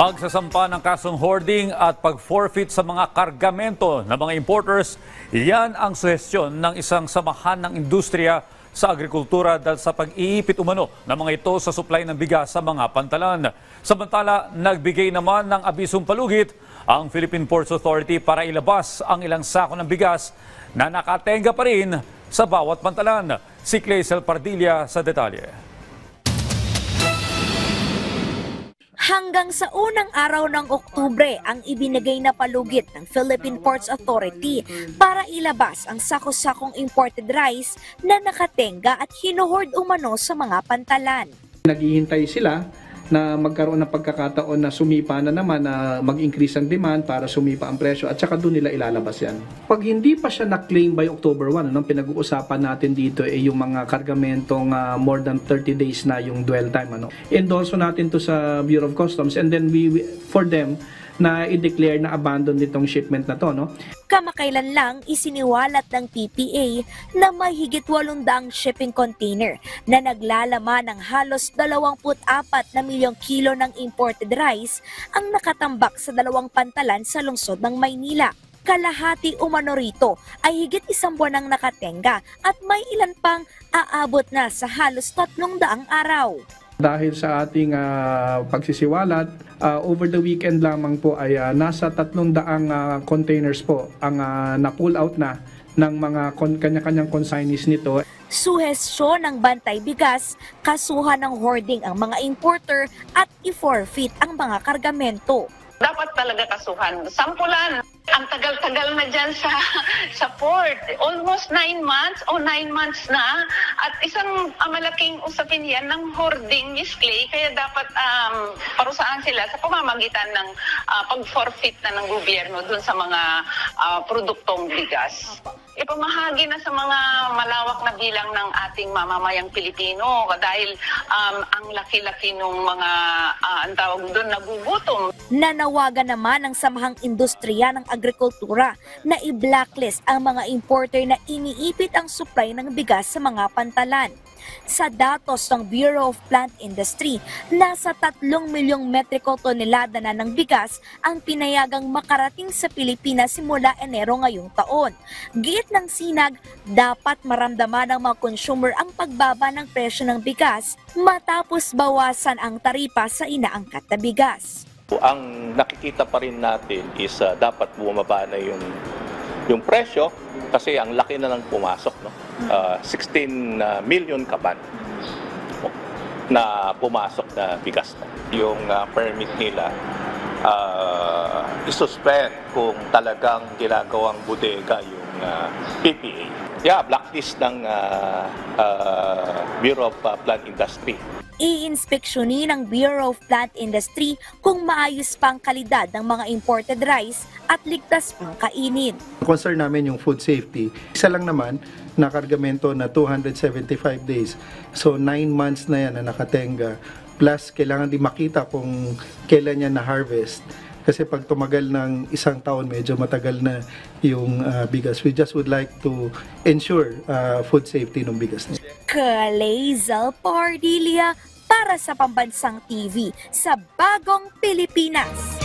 Pagsasampa ng kasong hoarding at pag-forfeit sa mga kargamento ng mga importers, yan ang suhestyon ng isang samahan ng industriya sa agrikultura dahil sa pag-iipit umano ng mga ito sa supply ng bigas sa mga pantalan. Samantala, nagbigay naman ng abisong palugit ang Philippine Ports Authority para ilabas ang ilang sako ng bigas na nakatenga pa rin sa bawat pantalan. Si Clazel Pardilla sa detalye. Hanggang sa unang araw ng Oktubre ang ibinigay na palugit ng Philippine Ports Authority para ilabas ang sako-sakong imported rice na nakatenga at hinuhoard umano sa mga pantalan. Naghihintay sila na magkaroon ng pagkakataon na sumipa na naman, na mag-increase ang demand para sumipa ang presyo at saka doon nila ilalabas yan. Pag hindi pa siya na-claim by October 1, pinag-uusapan natin dito yung mga kargamentong more than 30 days na yung dwell time. Endorso natin to sa Bureau of Customs and then for them na i-declare na abandon nitong shipment na to. Kamakailan lang isiniwalat ng PPA na may higit 800 shipping container na naglalaman ng halos 24 na milyong kilo ng imported rice ang nakatambak sa dalawang pantalan sa lungsod ng Maynila. Kalahati umano rito ay higit isang buwan ang nakatenga at may ilan pang aabot na sa halos 300 araw. Dahil sa ating pagsisiwalat, over the weekend lamang po ay nasa 300 containers po ang na-pull out na ng mga kanya-kanyang consignees nito. Suhestyon ng Bantay Bigas, kasuhan ng hoarding ang mga importer at i-forfeit ang mga kargamento. Dapat talaga kasuhan. Sampulan, ang tagal-tagal na dyan sa port. Almost 9 months o 9 months na. At isang malaking usapin yan ng hoarding, Miss Clay. Kaya dapat parusahan sila sa pamamagitan ng pag-forfeit na ng gobyerno dun sa mga produktong bigas. Ipamahagi na sa mga malawak na bilang ng ating mamamayang Pilipino dahil ang laki-laki ng mga ang tawag doon nagugutom. Nanawagan naman ng Samahang Industriya ng Agrikultura na i-blacklist ang mga importer na iniipit ang supply ng bigas sa mga pantalan. Sa datos ng Bureau of Plant Industry, nasa 3 milyong metriko tonelada na ng bigas ang pinayagang makarating sa Pilipinas simula Enero ngayong taon. Giit ng Sinag, dapat maramdaman ng mga consumer ang pagbaba ng presyo ng bigas matapos bawasan ang taripa sa inaangkat na bigas. Ang nakikita pa rin natin is dapat bumaba na yung presyo kasi ang laki na lang pumasok, 16 million kaban na pumasok na bigas na. Yung permit nila isuspend kung talagang ginagawang bodega yung PPA. Blacklist ng Bureau of Plant Industry. I-inspeksyonin ng Bureau of Plant Industry kung maayos pa ang kalidad ng mga imported rice at ligtas pang kainin. Concern namin yung food safety. Isa lang naman na kargamento na 275 days. So 9 months na yan na nakatenga. Plus kailangan din makita kung kailan yan na-harvest. Kasi pag tumagal ng isang taon, medyo matagal na yung bigas. We just would like to ensure food safety ng bigas. Clazel Pardilla para sa Pambansang TV sa Bagong Pilipinas.